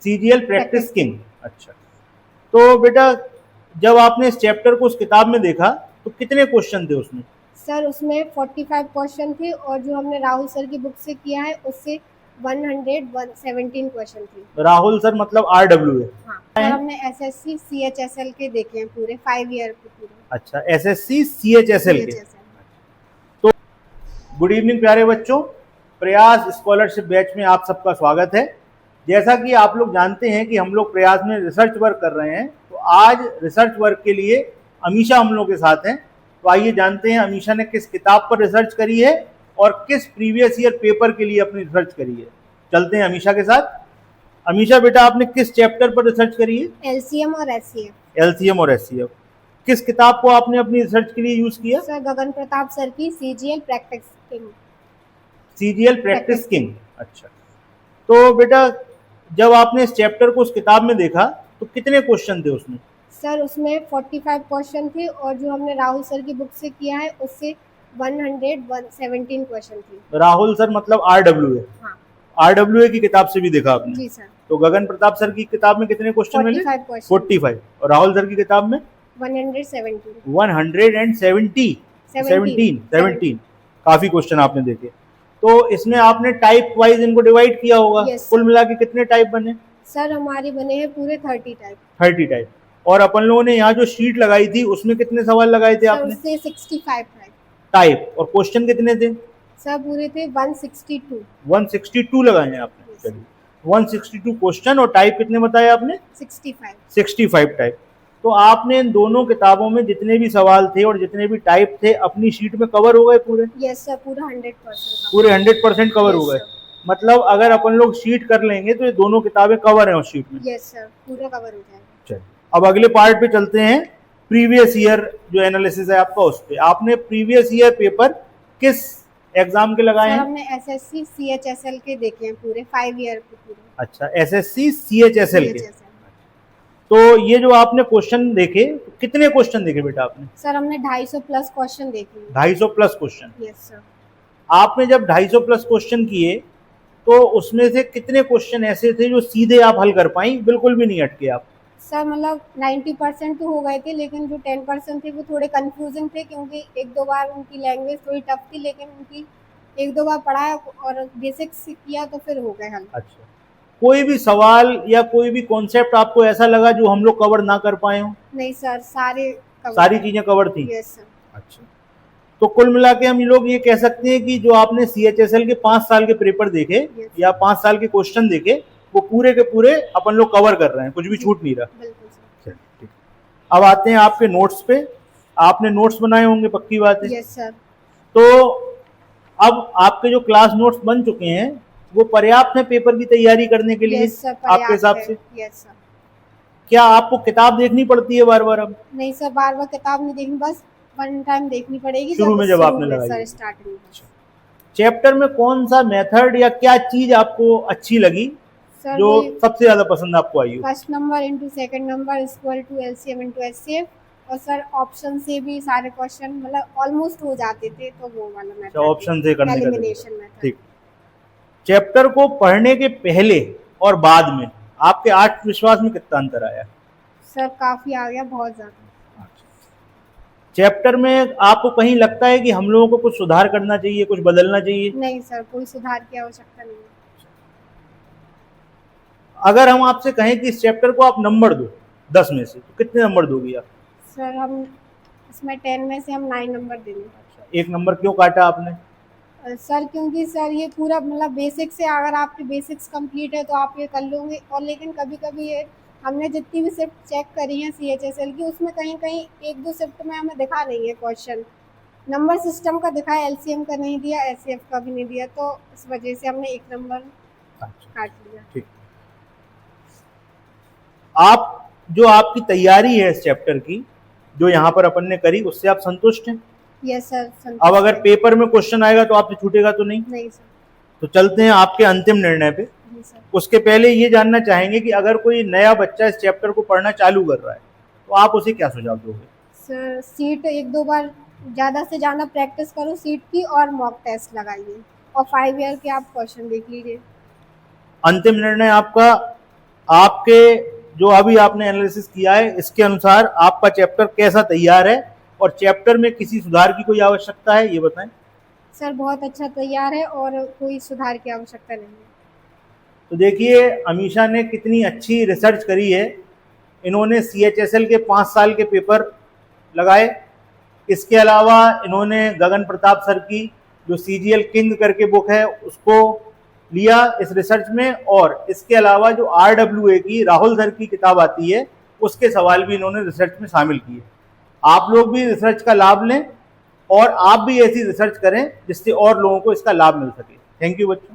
CGL practice king. अच्छा, तो बेटा जब आपने इस चैप्टर को उस किताब में देखा तो कितने क्वेश्चन थे उसमें? सर उसमें 45 क्वेश्चन थे और जो हमने राहुल सर की बुक से किया है उससे 117 क्वेश्चन थे। राहुल सर मतलब RW है? हाँ सर, हमने एसएससी सीएचएसएल के देखे हैं पूरे 5 ईयर के पूरे। अच्छा, एसएससी सीएचएसएल के। तो गुड इवनिंग प्यारे बच्चों, प्रयास स्कॉलरशिप बैच में आप सबका स्वागत है। जैसा कि आप लोग जानते हैं कि हम लोग प्रयास में रिसर्च वर्क कर रहे हैं, तो आज रिसर्च वर्क के लिए अमीशा हम लोग के साथ हैं। तो आइए जानते हैं अमीशा ने किस किताब पर रिसर्च करी है और किस प्रीवियस ईयर पेपर के लिए अपनी रिसर्च करी है। चलते हैं अमीशा के साथ। अमीशा बेटा, आपने किस चैप्टर पर रिसर्च करी है? एलसीएम और एचसीएफ। एलसीएम और एचसीएफ। किस किताब को आपने अपनी रिसर्च के लिए यूज किया? सर गगन प्रताप सर की CGL practice king. CGL practice king. अच्छा, तो बेटा जब आपने इस चैप्टर को उस किताब में देखा तो कितने क्वेश्चन थे उसमें? सर उसमें 45 क्वेश्चन थे और जो हमने राहुल सर की बुक से किया है उससे 117 क्वेश्चन थे। राहुल सर मतलब RW है? हाँ। RWA की किताब से भी देखा आपने? जी सर। तो गगन प्रताप सर की किताब में कितने क्वेश्चन मिले? 45 क्वेश्चन। 45। और राहुल सर की किताब में 117। 117 काफी क्वेश्चन आपने देखे। तो इसमें आपने टाइप वाइज इनको डिवाइड किया होगा। Yes, कुल मिला के कितने टाइप बने? सर हमारे बने हैं पूरे 30 टाइप। 30 टाइप। और अपन लोगों ने यहाँ जो शीट लगाई थी उसमें कितने सवाल लगाए थे आपने? उससे 65 टाइप। और क्वेश्चन कितने थे? सर पूरे थे 162। 162 लगाए हैं आपने? चलिए, 162 क्वेश्चन। और टाइप कितने बताए आपने? 65 टाइप। तो आपने इन दोनों किताबों में जितने भी सवाल थे और जितने भी टाइप थे अपनी शीट में कवर हो गए पूरे? यस सर, पूरा 100%। पूरे 100% कवर हो गए। मतलब अगर अपन लोग शीट कर लेंगे तो ये दोनों किताबें कवर हैं उस शीट में? यस सर, पूरा कवर हो जाएगा। चलिए, अब अगले पार्ट पे चलते हैं। प्रीवियस ईयर जो एनालिसिस है आपका, उस पे आपने प्रीवियस ईयर पेपर किस एग्जाम के लगाए हैं? हमने एसएससी सीएचएसएल के देखे हैं पूरे 5 ईयर के पूरे। अच्छा, एसएससी सीएचएसएल के। तो ये जो आपने क्वेश्चन देखे, कितने क्वेश्चन देखे बेटा आपने? सर हमने 250 प्लस क्वेश्चन देखे। 250 प्लस क्वेश्चन? Yes sir. आपने जब 250 प्लस क्वेश्चन किए तो उसमें से कितने क्वेश्चन ऐसे थे जो सीधे आप हल कर पाई, बिल्कुल भी नहीं अटके आप? सर मतलब 90% तो हो गए थे, लेकिन जो 10% थे वो थोड़े कंफ्यूजिंग थे क्योंकि एक दो बार उनकी लैंग्वेज थोड़ी टफ थी, लेकिन उनकी एक दो बार पढ़ा और बेसिक्स किया तो फिर हो गए हल। अच्छा, कोई भी सवाल या कोई भी कॉन्सेप्ट आपको ऐसा लगा जो हम लोग कवर ना कर पाए हो? नहीं सर, सारी चीजें कवर थी? Yes sir. अच्छा, तो कुल मिला के हम लोग ये कह सकते हैं कि जो आपने सीएचएसएल के 5 साल के पेपर देखे या 5 साल के क्वेश्चन देखे, वो पूरे के पूरे अपन लोग कवर कर रहे हैं, कुछ भी छूट नहीं रहा। बिल्कुल। ठीक। अब आते हैं आपके नोट्स पे। आपने नोट्स बनाए होंगे, पक्की बात है? Yes sir. तो अब आपके जो क्लास नोट्स बन चुके हैं वो पर्याप्त है पेपर की तैयारी करने के लिए? यस सर, आपके हिसाब से? Yes sir. क्या आपको किताब देखनी पड़ती है बार बार? अब नहीं सर, बार बार किताब नहीं देखनी, बस वन टाइम देखनी पड़ेगी शुरू में जब आपने लगाई सर स्टार्टिंग में। चैप्टर में कौन सा मेथड या क्या चीज आपको अच्छी लगी जो सबसे ज्यादा पसंद आपको आई हो? First number into second number equal to LCM into HCF. और सर ऑप्शन से भी सारे क्वेश्चन मतलब ऑलमोस्ट हो जाते थे, तो वो वाला मेथड, ऑप्शन से करने का एलिमिनेशन मेथड। ठीक। चैप्टर को पढ़ने के पहले और बाद में आपके आत्मविश्वास में कितना अंतर आया? सर काफी आ गया, बहुत ज्यादा। चैप्टर में आपको कहीं लगता है कि हम लोगों को कुछ सुधार करना चाहिए, कुछ बदलना चाहिए? नहीं सर, कोई सुधार की आवश्यकता नहीं है। अगर हम आपसे कहें कि इस चैप्टर को आप नंबर दो 10 में से, तो कितने नंबर दोगी आप? सर हम इसमें 10 में से हम 9 नंबर देंगे। 1 नंबर क्यों काटा आपने? सर क्योंकि सर ये पूरा मतलब बेसिक से, अगर आपके बेसिक्स कंप्लीट है तो आप ये कर लोगे। और लेकिन कभी कभी ये हमने जितनी भी शिफ्ट चेक करी है सीएचएसएल की, उसमें कहीं कहीं एक दो शिफ्ट में हमें दिखा नहीं है क्वेश्चन, नंबर सिस्टम का दिखा है, एलसीएम का नहीं दिया, एचसीएफ का भी नहीं दिया, तो इस वजह से हमने 1 नंबर काट लिया। ठीक। आप जो आपकी तैयारी है इस चैप्टर की, जो यहाँ पर अपन ने करी, उससे आप संतुष्ट हैं? Yes sir. अब अगर पेपर में क्वेश्चन आएगा तो आपसे छूटेगा तो नहीं? नहीं सर। तो चलते हैं आपके अंतिम निर्णय पे। उसके पहले ये जानना चाहेंगे कि अगर कोई नया बच्चा इस चैप्टर को पढ़ना चालू कर रहा है तो आप उसे क्या सुझाव दोगे? सर सीट एक दो बार ज़्यादा से ज़्यादा प्रैक्टिस करो सीट की, और मॉक टेस्ट लगाइए, और 5 ईयर के आप क्वेश्चन देख लीजिए। अंतिम निर्णय आपका आपके जो अभी आपने एनालिसिस किया है इसके अनुसार आपका चैप्टर कैसा तैयार है और चैप्टर में किसी सुधार की कोई आवश्यकता है, ये बताएं। सर बहुत अच्छा तैयार है और कोई सुधार की आवश्यकता नहीं है। तो देखिए अमीषा ने कितनी अच्छी रिसर्च करी है। इन्होंने CHSL के 5 साल के पेपर लगाए। इसके अलावा इन्होंने गगन प्रताप सर की जो CGL किंग करके बुक है उसको लिया इस रिसर्च में, और इसके अलावा जो RWA की राहुल सर की किताब आती है उसके सवाल भी इन्होंने रिसर्च में शामिल किए। आप लोग भी रिसर्च का लाभ लें और आप भी ऐसी रिसर्च करें जिससे और लोगों को इसका लाभ मिल सके। थैंक यू बच्चों।